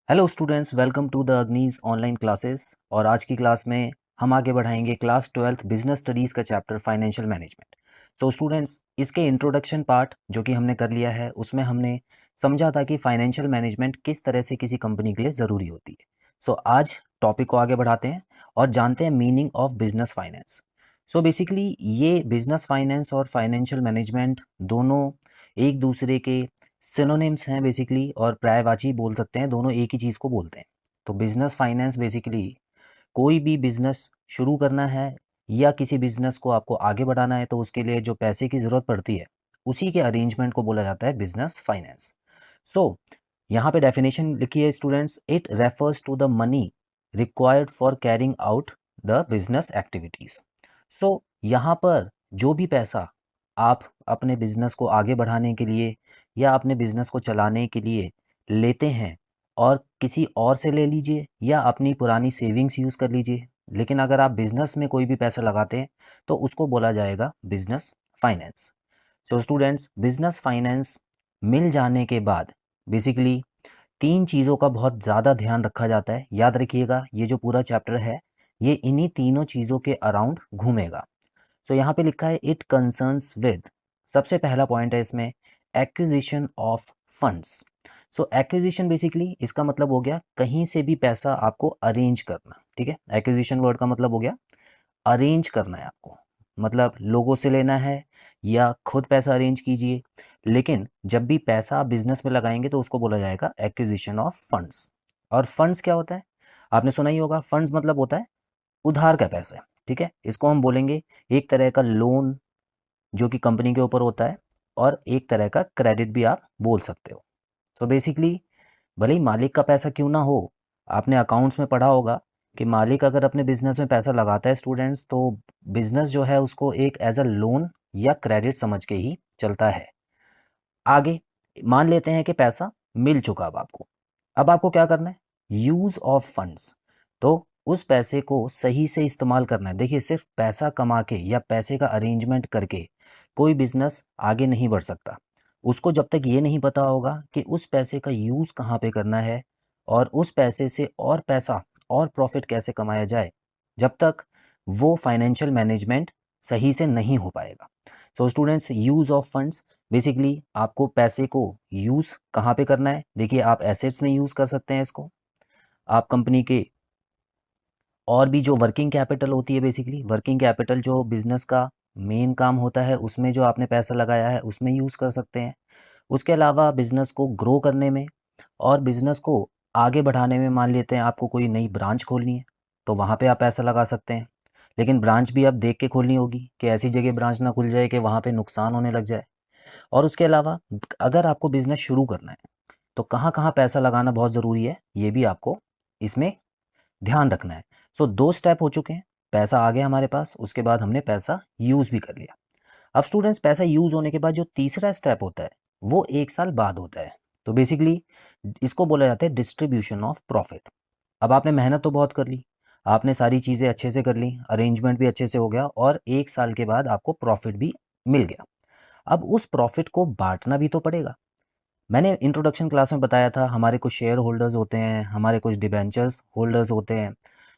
Hello students, welcome to the अग्नीज online classes. और आज की क्लास में हम आगे बढ़ाएंगे क्लास 12th बिजनेस स्टडीज़ का chapter financial management. So students, इसके इंट्रोडक्शन पार्ट जो कि हमने कर लिया है, उसमें हमने समझा था कि फाइनेंशियल मैनेजमेंट किस तरह से किसी कंपनी के लिए ज़रूरी होती है। सो आज टॉपिक को आगे बढ़ाते हैं और जानते हैं meaning of business finance. So basically ये बिजनेस फाइनेंस और फाइनेंशियल मैनेजमेंट दोनों एक दूसरे के सिनोनिम्स हैं बेसिकली, और पर्यायवाची बोल सकते हैं, दोनों एक ही चीज़ को बोलते हैं। तो बिजनेस फाइनेंस बेसिकली कोई भी बिजनेस शुरू करना है या किसी बिजनेस को आपको आगे बढ़ाना है तो उसके लिए जो पैसे की ज़रूरत पड़ती है उसी के अरेंजमेंट को बोला जाता है बिजनेस फाइनेंस। सो यहाँ पे डेफिनेशन लिखी है students, it refers to the money required for carrying out the business activities. So यहाँ पर जो भी पैसा आप अपने बिजनेस को आगे बढ़ाने के लिए या अपने बिजनेस को चलाने के लिए लेते हैं, और किसी और से ले लीजिए या अपनी पुरानी सेविंग्स यूज़ कर लीजिए, लेकिन अगर आप बिजनेस में कोई भी पैसा लगाते हैं तो उसको बोला जाएगा business finance. So students, business finance मिल जाने के बाद बेसिकली तीन चीज़ों का बहुत ज़्यादा ध्यान रखा जाता है। याद रखिएगा, ये जो पूरा चैप्टर है ये इन्हीं तीनों चीज़ों के अराउंड घूमेगा। सो यहाँ पे लिखा है इट कंसर्न्स विद, सबसे पहला पॉइंट है इसमें, acquisition of funds. So acquisition basically इसका मतलब हो गया कहीं से भी पैसा आपको अरेंज करना। ठीक है, एक्विजिशन वर्ड का मतलब हो गया अरेंज करना है आपको, मतलब लोगों से लेना है या खुद पैसा अरेंज कीजिए। लेकिन जब भी पैसा आप बिजनेस में लगाएंगे तो उसको बोला जाएगा एक्विजिशन ऑफ फंड्स। और फंड्स क्या होता है, आपने सुना ही होगा, फंड्स मतलब होता है उधार का पैसा। ठीक है, इसको हम बोलेंगे एक तरह का लोन जो कि कंपनी के ऊपर होता है, और एक तरह का क्रेडिट भी आप बोल सकते हो। तो बेसिकली भले ही मालिक का पैसा क्यों ना हो, आपने अकाउंट्स में पढ़ा होगा कि मालिक अगर अपने बिजनेस में पैसा लगाता है स्टूडेंट्स, तो बिजनेस जो है उसको एक एज अ लोन या क्रेडिट समझ के ही चलता है। आगे मान लेते हैं कि पैसा मिल चुका अब आपको क्या करना है, यूज ऑफ फंड्स। तो उस पैसे को सही से इस्तेमाल करना है। देखिए, सिर्फ पैसा कमा के या पैसे का अरेंजमेंट करके कोई बिजनेस आगे नहीं बढ़ सकता। उसको जब तक ये नहीं पता होगा कि उस पैसे का यूज कहाँ पे करना है और उस पैसे से और पैसा और प्रॉफिट कैसे कमाया जाए, जब तक वो फाइनेंशियल मैनेजमेंट सही से नहीं हो पाएगा। So students, use of funds basically आपको पैसे को यूज़ कहाँ पे करना है। देखिए, आप एसेट्स में यूज़ कर सकते हैं इसको, आप कंपनी के और भी जो वर्किंग कैपिटल होती है, बेसिकली वर्किंग कैपिटल जो बिजनेस का मेन काम होता है उसमें जो आपने पैसा लगाया है उसमें यूज़ कर सकते हैं। उसके अलावा बिजनेस को ग्रो करने में और बिजनेस को आगे बढ़ाने में, मान लेते हैं आपको कोई नई ब्रांच खोलनी है तो वहाँ पे आप पैसा लगा सकते हैं। लेकिन ब्रांच भी आप देख के खोलनी होगी कि ऐसी जगह ब्रांच ना खुल जाए कि वहाँ पे नुकसान होने लग जाए। और उसके अलावा अगर आपको बिजनेस शुरू करना है तो कहाँ कहाँ पैसा लगाना बहुत ज़रूरी है, ये भी आपको इसमें ध्यान रखना है। सो दो स्टेप हो चुके हैं, पैसा आ गया हमारे पास, उसके बाद हमने पैसा यूज़ भी कर लिया। अब स्टूडेंट्स, पैसा यूज़ होने के बाद जो तीसरा स्टेप होता है वो 1 साल बाद होता है। तो बेसिकली इसको बोला जाता है डिस्ट्रीब्यूशन ऑफ प्रॉफिट। अब आपने मेहनत तो बहुत कर ली, आपने सारी चीज़ें अच्छे से कर ली, अरेंजमेंट भी अच्छे से हो गया, और 1 साल के बाद आपको प्रॉफिट भी मिल गया। अब उस प्रॉफिट को बांटना भी तो पड़ेगा। मैंने इंट्रोडक्शन क्लास में बताया था, हमारे कुछ शेयर होल्डर्स होते हैं, हमारे कुछ डिबेंचर्स होल्डर्स होते हैं,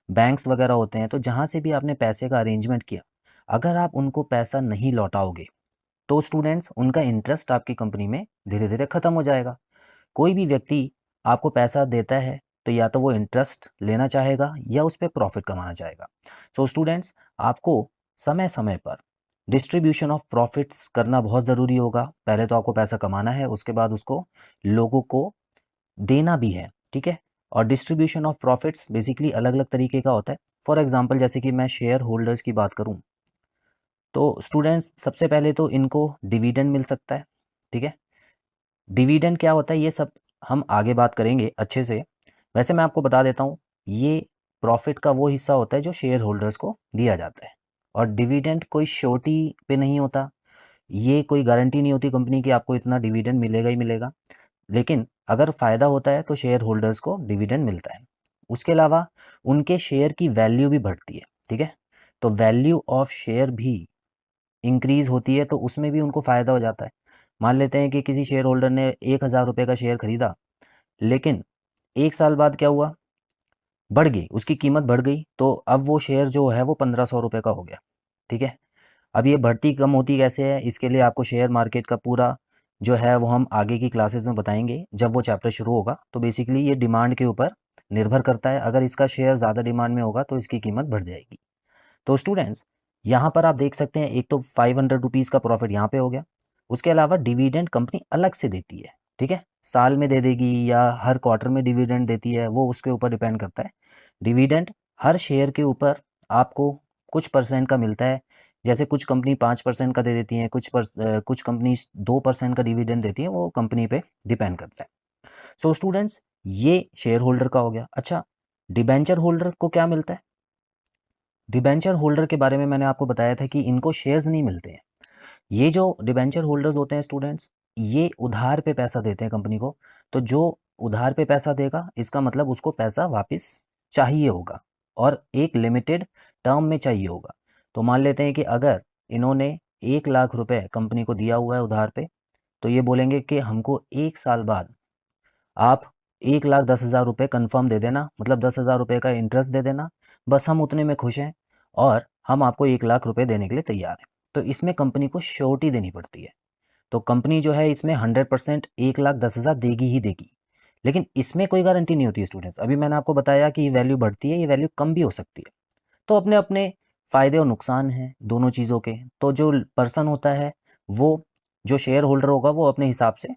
बैंक्स वगैरह होते हैं। तो जहाँ से भी आपने पैसे का अरेंजमेंट किया, अगर आप उनको पैसा नहीं लौटाओगे तो स्टूडेंट्स उनका इंटरेस्ट आपकी कंपनी में धीरे धीरे ख़त्म हो जाएगा। कोई भी व्यक्ति आपको पैसा देता है तो या तो वो इंटरेस्ट लेना चाहेगा या उस पर प्रॉफिट कमाना चाहेगा। सो स्टूडेंट्स, आपको समय समय पर डिस्ट्रीब्यूशन ऑफ प्रॉफिट्स करना बहुत ज़रूरी होगा। पहले तो आपको पैसा कमाना है, उसके बाद उसको लोगों को देना भी है। ठीक है, और डिस्ट्रीब्यूशन ऑफ प्रॉफिट्स बेसिकली अलग अलग तरीके का होता है। फॉर एग्जांपल, जैसे कि मैं शेयर होल्डर्स की बात करूं तो स्टूडेंट्स, सबसे पहले तो इनको डिविडेंड मिल सकता है। ठीक है, डिविडेंड क्या होता है ये सब हम आगे बात करेंगे अच्छे से। वैसे मैं आपको बता देता हूँ, ये प्रॉफिट का वो हिस्सा होता है जो शेयर होल्डर्स को दिया जाता है। और डिविडेंड कोई श्योरिटी पे नहीं होता, ये कोई गारंटी नहीं होती कंपनी की आपको इतना डिविडेंड मिलेगा ही मिलेगा। लेकिन अगर फ़ायदा होता है तो शेयर होल्डर्स को डिविडेंड मिलता है। उसके अलावा उनके शेयर की वैल्यू भी बढ़ती है। ठीक है, तो वैल्यू ऑफ शेयर भी इंक्रीज़ होती है, तो उसमें भी उनको फ़ायदा हो जाता है। मान लेते हैं कि किसी शेयर होल्डर ने 1,000 रुपये का शेयर खरीदा, लेकिन 1 साल बाद क्या हुआ, बढ़ गई, उसकी कीमत बढ़ गई, तो अब वो शेयर जो है वो 1500 रुपये का हो गया। ठीक है, अब ये बढ़ती कम होती कैसे है, इसके लिए आपको शेयर मार्केट का पूरा जो है वो हम आगे की क्लासेस में बताएंगे जब वो चैप्टर शुरू होगा। तो बेसिकली ये डिमांड के ऊपर निर्भर करता है, अगर इसका शेयर ज़्यादा डिमांड में होगा तो इसकी कीमत बढ़ जाएगी। तो स्टूडेंट्स यहाँ पर आप देख सकते हैं, एक तो 500 रुपीज़ का प्रॉफिट यहाँ पे हो गया, उसके अलावा डिविडेंड कंपनी अलग से देती है। ठीक है, साल में दे देगी या हर क्वार्टर में डिविडेंड देती है, वो उसके ऊपर डिपेंड करता है। डिविडेंड हर शेयर के ऊपर आपको कुछ परसेंट का मिलता है, जैसे कुछ कंपनी 5% का दे देती हैं, कुछ कंपनी 2% का डिविडेंड देती है, वो कंपनी पे डिपेंड करता है। सो स्टूडेंट्स ये शेयर होल्डर का हो गया। अच्छा, डिबेंचर होल्डर को क्या मिलता है? डिबेंचर होल्डर के बारे में मैंने आपको बताया था कि इनको शेयर्स नहीं मिलते हैं। ये जो डिबेंचर होल्डर्स होते हैं स्टूडेंट्स, ये उधार पे पैसा देते हैं कंपनी को। तो जो उधार पे पैसा देगा, इसका मतलब उसको पैसा वापस चाहिए होगा और एक लिमिटेड टर्म में चाहिए होगा। तो मान लेते हैं कि अगर इन्होंने 1 लाख रुपए कंपनी को दिया हुआ है उधार पे, तो ये बोलेंगे कि हमको 1 साल बाद आप 1,10,000 रुपये कन्फर्म दे देना, मतलब 10,000 रुपये का इंटरेस्ट दे देना, बस हम उतने में खुश हैं और हम आपको 1 लाख रुपये देने के लिए तैयार हैं। तो इसमें कंपनी को श्योरिटी देनी पड़ती है। तो कंपनी जो है इसमें 100% 1,10,000 देगी ही देगी। लेकिन इसमें कोई गारंटी नहीं होती है स्टूडेंट्स। अभी मैंने आपको बताया कि ये वैल्यू बढ़ती है, ये वैल्यू कम भी हो सकती है। तो अपने अपने फ़ायदे और नुकसान हैं दोनों चीज़ों के। तो जो पर्सन होता है वो, जो शेयर होल्डर होगा, वो अपने हिसाब से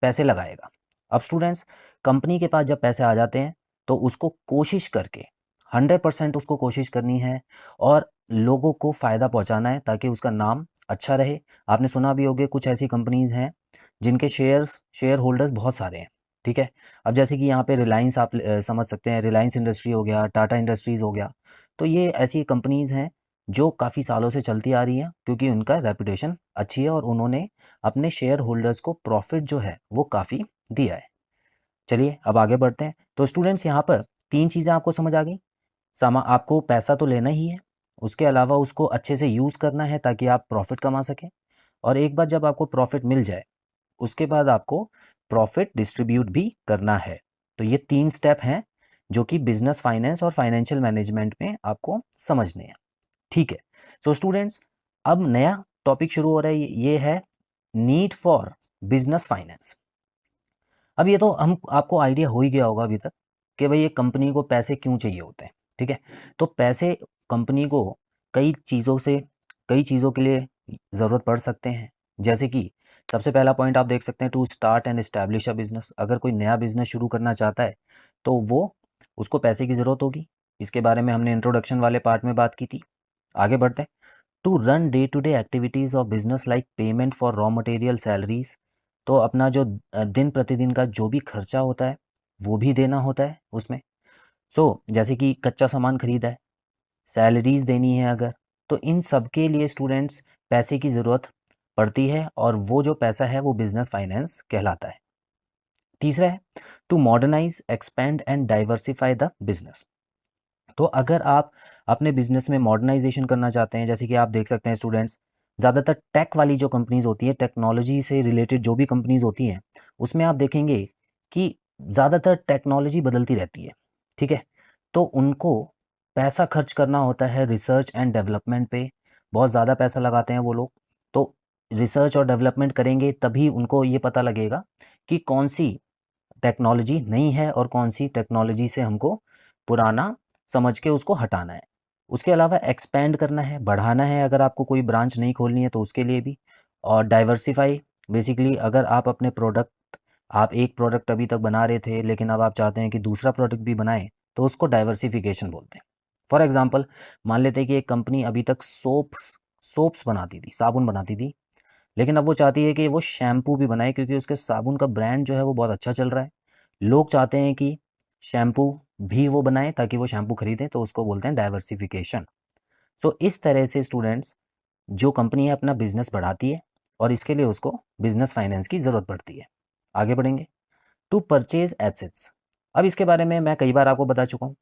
पैसे लगाएगा। अब स्टूडेंट्स कंपनी के पास जब पैसे आ जाते हैं तो उसको कोशिश करके 100% उसको कोशिश करनी है और लोगों को फ़ायदा पहुंचाना है ताकि उसका नाम अच्छा रहे। आपने सुना भी होगा कुछ ऐसी कंपनीज़ हैं जिनके शेयर होल्डर्स बहुत सारे हैं। ठीक है, अब जैसे कि यहाँ पे रिलायंस आप समझ सकते हैं, रिलायंस इंडस्ट्री हो गया, टाटा इंडस्ट्रीज़ हो गया। तो ये ऐसी कंपनीज़ हैं जो काफ़ी सालों से चलती आ रही हैं क्योंकि उनका रेपुटेशन अच्छी है और उन्होंने अपने शेयर होल्डर्स को प्रॉफिट जो है वो काफ़ी दिया है। चलिए अब आगे बढ़ते हैं। तो स्टूडेंट्स यहाँ पर 3 चीज़ें आपको समझ आ गई। आपको पैसा तो लेना ही है, उसके अलावा उसको अच्छे से यूज़ करना है ताकि आप प्रॉफिट कमा सकें, और एक बार जब आपको प्रॉफिट मिल जाए उसके बाद आपको प्रॉफिट डिस्ट्रीब्यूट भी करना है। तो ये 3 स्टेप हैं जो कि बिजनेस फाइनेंस और फाइनेंशियल मैनेजमेंट में आपको समझने हैं। ठीक है, सो स्टूडेंट्स अब नया टॉपिक शुरू हो रहा है, ये है नीड फॉर बिजनेस फाइनेंस। अब ये तो हम आपको आइडिया हो ही गया होगा अभी तक कि भाई ये कंपनी को पैसे क्यों चाहिए होते हैं। ठीक है, तो पैसे कंपनी को कई चीज़ों से कई चीज़ों के लिए ज़रूरत पड़ सकते हैं। जैसे कि सबसे पहला पॉइंट आप देख सकते हैं, to start and establish a business. अगर कोई नया बिजनेस शुरू करना चाहता है तो वो उसको पैसे की ज़रूरत होगी। इसके बारे में हमने इंट्रोडक्शन वाले पार्ट में बात की थी। आगे बढ़ते हैं। To run day to day activities of business like payment for raw material salaries. तो अपना जो दिन प्रतिदिन का जो भी खर्चा होता है वो भी देना होता है उसमें। जैसे कि कच्चा सामान खरीदा है, सैलरीज देनी है अगर, तो इन सब के लिए स्टूडेंट्स पैसे की ज़रूरत पड़ती है और वो जो पैसा है वो बिजनेस फाइनेंस कहलाता है। तीसरा है to modernise expand and diversify the business. तो अगर आप अपने बिजनेस में मॉडर्नाइजेशन करना चाहते हैं, जैसे कि आप देख सकते हैं स्टूडेंट्स, ज़्यादातर टेक वाली जो कंपनीज होती है, टेक्नोलॉजी से रिलेटेड जो भी कंपनीज होती हैं, उसमें आप देखेंगे कि ज़्यादातर टेक्नोलॉजी बदलती रहती है। ठीक है, तो उनको पैसा खर्च करना होता है रिसर्च एंड डेवलपमेंट पे, बहुत ज़्यादा पैसा लगाते हैं वो लोग। तो रिसर्च और डेवलपमेंट करेंगे तभी उनको ये पता लगेगा कि कौन सी टेक्नोलॉजी नई है और कौन सी टेक्नोलॉजी से हमको पुराना समझ के उसको हटाना है। उसके अलावा एक्सपेंड करना है, बढ़ाना है, अगर आपको कोई ब्रांच नहीं खोलनी है तो उसके लिए भी। और डाइवर्सिफाई, बेसिकली अगर आप अपने प्रोडक्ट, आप एक प्रोडक्ट अभी तक बना रहे थे लेकिन अब आप चाहते हैं कि दूसरा प्रोडक्ट भी बनाएं, तो उसको डाइवर्सिफिकेशन बोलते हैं। फॉर एग्जांपल मान लेते हैं कि एक कंपनी अभी तक सोप्स बनाती थी, साबुन बनाती थी, लेकिन अब वो चाहती है कि वो शैम्पू भी बनाए क्योंकि उसके साबुन का ब्रांड जो है वो बहुत अच्छा चल रहा है। लोग चाहते हैं कि शैम्पू भी वो बनाए ताकि वो शैम्पू खरीदें, तो उसको बोलते हैं डाइवर्सिफिकेशन। इस तरह से स्टूडेंट्स, जो कंपनी है अपना बिजनेस बढ़ाती है और इसके लिए उसको बिजनेस फाइनेंस की ज़रूरत पड़ती है। आगे बढ़ेंगे। To purchase assets. अब इसके बारे में मैं कई बार आपको बता चुका हूँ।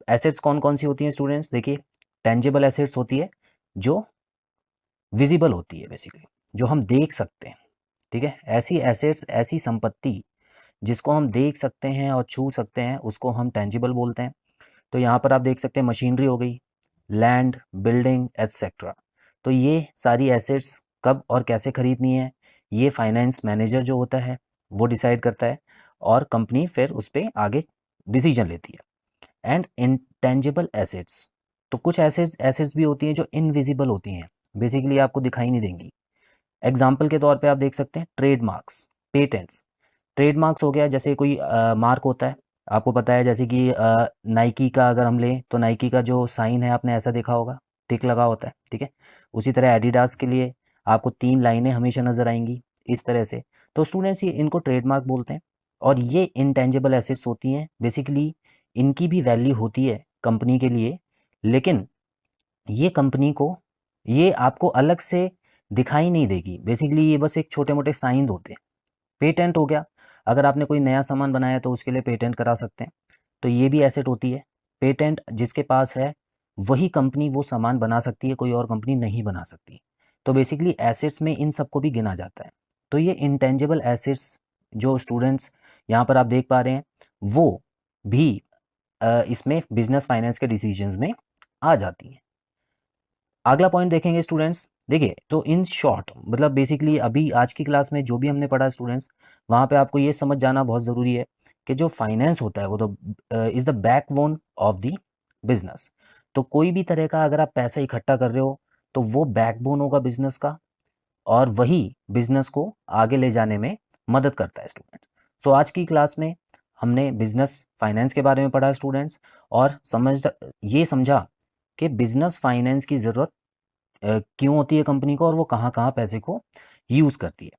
एसेट्स कौन कौन सी होती हैं स्टूडेंट्स? देखिए, टेंजिबल एसेट्स होती है जो विजिबल होती है, बेसिकली जो हम देख सकते हैं। ठीक है, ऐसी एसेट्स, ऐसी संपत्ति जिसको हम देख सकते हैं और छू सकते हैं उसको हम टेंजिबल बोलते हैं। तो यहाँ पर आप देख सकते हैं मशीनरी हो गई, लैंड, बिल्डिंग एटसेट्रा। तो ये सारी एसेट्स कब और कैसे खरीदनी है ये फाइनेंस मैनेजर जो होता है वो डिसाइड करता है और कंपनी फिर उस पर आगे डिसीजन लेती है। एंड इंटेंजिबल एसेट्स, तो कुछ एसेट्स एसेट्स भी होती हैं जो इनविजिबल होती हैं, बेसिकली आपको दिखाई नहीं देंगी। एग्जाम्पल के तौर पे आप देख सकते हैं ट्रेडमार्क्स, पेटेंट्स। ट्रेडमार्क्स हो गया जैसे कोई मार्क होता है, आपको पता है जैसे कि नाइकी का अगर हम लें तो नाइकी का जो साइन है आपने ऐसा देखा होगा, टिक लगा होता है, ठीक है। उसी तरह एडिडास के लिए आपको 3 लाइनें हमेशा नज़र आएंगी इस तरह से। तो स्टूडेंट्स ये इनको ट्रेडमार्क बोलते हैं और ये इंटेंजिबल एसेट्स होती हैं। बेसिकली इनकी भी वैल्यू होती है कंपनी के लिए, लेकिन ये कंपनी को, ये आपको अलग से दिखाई नहीं देगी। बेसिकली ये बस एक छोटे मोटे साइन होते हैं। पेटेंट हो गया, अगर आपने कोई नया सामान बनाया तो उसके लिए पेटेंट करा सकते हैं, तो ये भी एसेट होती है। पेटेंट जिसके पास है वही कंपनी वो सामान बना सकती है, कोई और कंपनी नहीं बना सकती। तो बेसिकली एसेट्स में इन सबको भी गिना जाता है। तो ये इंटेंजिबल एसेट्स जो स्टूडेंट्स यहाँ पर आप देख पा रहे हैं वो भी इसमें बिजनेस फाइनेंस के डिसीजंस में आ जाती हैं। अगला पॉइंट देखेंगे स्टूडेंट्स, देखिए तो इन शॉर्ट मतलब बेसिकली अभी आज की क्लास में जो भी हमने पढ़ा स्टूडेंट्स, वहाँ पे आपको ये समझ जाना बहुत ज़रूरी है कि जो फाइनेंस होता है वो तो is the backbone of the business. तो कोई भी तरह का अगर आप पैसा इकट्ठा कर रहे हो तो वो बैकबोन होगा बिजनेस का, और वही बिजनेस को आगे ले जाने में मदद करता है स्टूडेंट्स। सो आज की क्लास में हमने बिजनेस फाइनेंस के बारे में पढ़ा स्टूडेंट्स, और ये समझा कि बिजनेस फाइनेंस की ज़रूरत क्यों होती है कंपनी को और वो कहाँ कहाँ पैसे को यूज़ करती है।